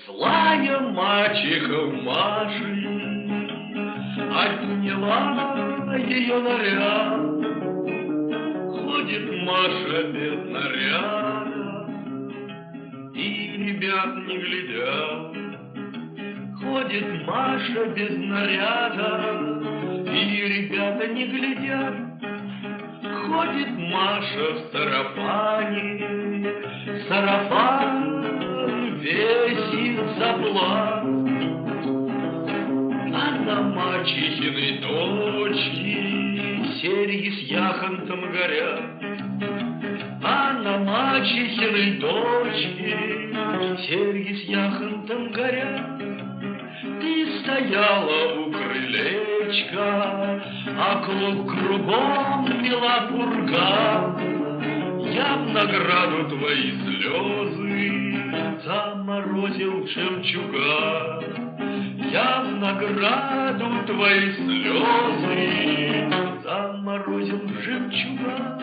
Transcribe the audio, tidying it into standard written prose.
Злая мачеха Маши отняла ее наряд. Ходит Маша без наряда, и ребят не глядят. Ходит Маша без наряда, и ребята не глядят. Ходит Маша в сарафане, сарафан весь из заплат. А на мачехиной дочке серьги с яхонтом горят. А на мачехиной дочке серьги с яхонтом горят. Ты стояла у крылечка, а кругом мела пурга. Я в награду твои слезы заморозил жемчуга. Я в награду твои слезы заморозил жемчуга.